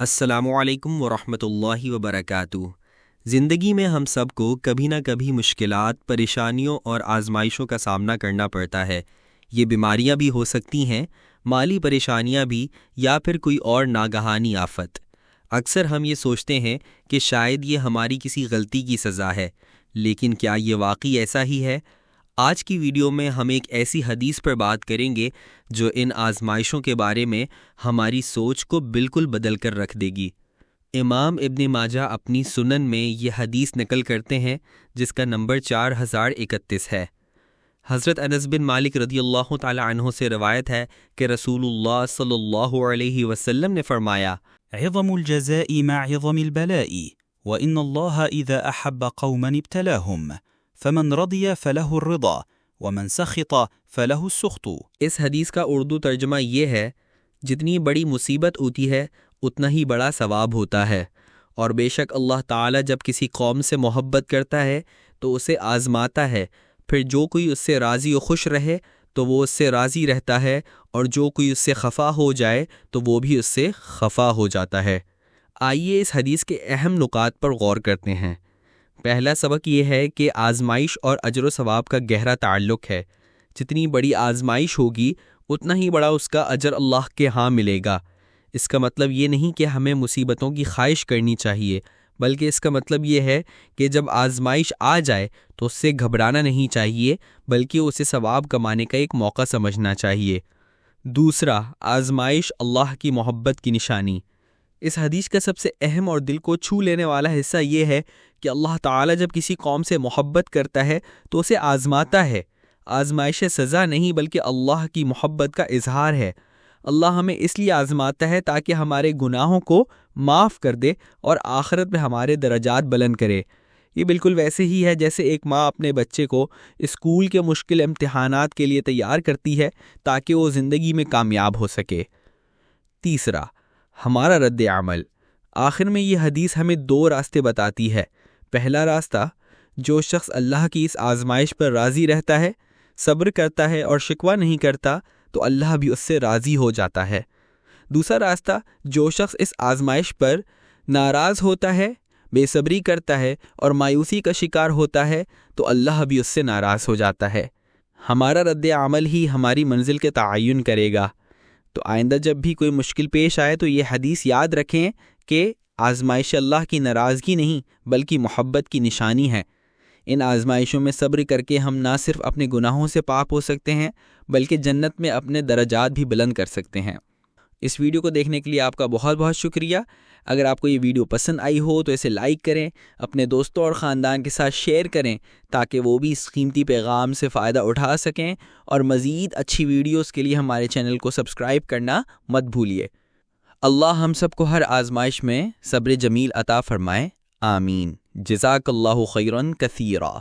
السلام علیکم ورحمۃ اللہ وبرکاتہ۔ زندگی میں ہم سب کو کبھی نہ کبھی مشکلات، پریشانیوں اور آزمائشوں کا سامنا کرنا پڑتا ہے۔ یہ بیماریاں بھی ہو سکتی ہیں، مالی پریشانیاں بھی، یا پھر کوئی اور ناگہانی آفت۔ اکثر ہم یہ سوچتے ہیں کہ شاید یہ ہماری کسی غلطی کی سزا ہے، لیکن کیا یہ واقعی ایسا ہی ہے؟ آج کی ویڈیو میں ہم ایک ایسی حدیث پر بات کریں گے جو ان آزمائشوں کے بارے میں ہماری سوچ کو بالکل بدل کر رکھ دے گی۔ امام ابن ماجہ اپنی سنن میں یہ حدیث نقل کرتے ہیں جس کا نمبر 4031 ہے۔ حضرت انس بن مالک رضی اللہ تعالی عنہ سے روایت ہے کہ رسول اللہ صلی اللہ علیہ وسلم نے فرمایا، عظم الجزاء مع عظم البلاء وإن الله إذا أحب قوما ابتلاهم فمن رضي فله الرضا ومن سخط فله السخط۔ اس حدیث کا اردو ترجمہ یہ ہے، جتنی بڑی مصیبت ہوتی ہے اتنا ہی بڑا ثواب ہوتا ہے، اور بے شک اللہ تعالیٰ جب کسی قوم سے محبت کرتا ہے تو اسے آزماتا ہے، پھر جو کوئی اس سے راضی و خوش رہے تو وہ اس سے راضی رہتا ہے، اور جو کوئی اس سے خفا ہو جائے تو وہ بھی اس سے خفا ہو جاتا ہے۔ آئیے اس حدیث کے اہم نکات پر غور کرتے ہیں۔ پہلا سبق یہ ہے کہ آزمائش اور اجر و ثواب کا گہرا تعلق ہے۔ جتنی بڑی آزمائش ہوگی اتنا ہی بڑا اس کا اجر اللہ کے ہاں ملے گا۔ اس کا مطلب یہ نہیں کہ ہمیں مصیبتوں کی خواہش کرنی چاہیے، بلکہ اس کا مطلب یہ ہے کہ جب آزمائش آ جائے تو اس سے گھبرانا نہیں چاہیے، بلکہ اسے ثواب کمانے کا ایک موقع سمجھنا چاہیے۔ دوسرا، آزمائش اللہ کی محبت کی نشانی۔ اس حدیث کا سب سے اہم اور دل کو چھو لینے والا حصہ یہ ہے کہ اللہ تعالیٰ جب کسی قوم سے محبت کرتا ہے تو اسے آزماتا ہے۔ آزمائش سزا نہیں بلکہ اللہ کی محبت کا اظہار ہے۔ اللہ ہمیں اس لیے آزماتا ہے تاکہ ہمارے گناہوں کو معاف کر دے اور آخرت میں ہمارے درجات بلند کرے۔ یہ بالکل ویسے ہی ہے جیسے ایک ماں اپنے بچے کو اسکول کے مشکل امتحانات کے لیے تیار کرتی ہے تاکہ وہ زندگی میں کامیاب ہو سکے۔ تیسرا، ہمارا رد عمل۔ آخر میں یہ حدیث ہمیں دو راستے بتاتی ہے۔ پہلا راستہ، جو شخص اللہ کی اس آزمائش پر راضی رہتا ہے، صبر کرتا ہے اور شکوہ نہیں کرتا تو اللہ بھی اس سے راضی ہو جاتا ہے۔ دوسرا راستہ، جو شخص اس آزمائش پر ناراض ہوتا ہے، بے صبری کرتا ہے اور مایوسی کا شکار ہوتا ہے تو اللہ بھی اس سے ناراض ہو جاتا ہے۔ ہمارا رد عمل ہی ہماری منزل کے تعین کرے گا۔ تو آئندہ جب بھی کوئی مشکل پیش آئے تو یہ حدیث یاد رکھیں کہ آزمائش اللہ کی ناراضگی نہیں بلکہ محبت کی نشانی ہے۔ ان آزمائشوں میں صبر کر کے ہم نہ صرف اپنے گناہوں سے پاک ہو سکتے ہیں بلکہ جنت میں اپنے درجات بھی بلند کر سکتے ہیں۔ اس ویڈیو کو دیکھنے کے لیے آپ کا بہت بہت شکریہ۔ اگر آپ کو یہ ویڈیو پسند آئی ہو تو اسے لائک کریں، اپنے دوستوں اور خاندان کے ساتھ شیئر کریں تاکہ وہ بھی اس قیمتی پیغام سے فائدہ اٹھا سکیں، اور مزید اچھی ویڈیوز کے لیے ہمارے چینل کو سبسکرائب کرنا مت بھولیے۔ اللہ ہم سب کو ہر آزمائش میں صبر جمیل عطا فرمائے، آمین۔ جزاک اللہ خیرا کثیرا۔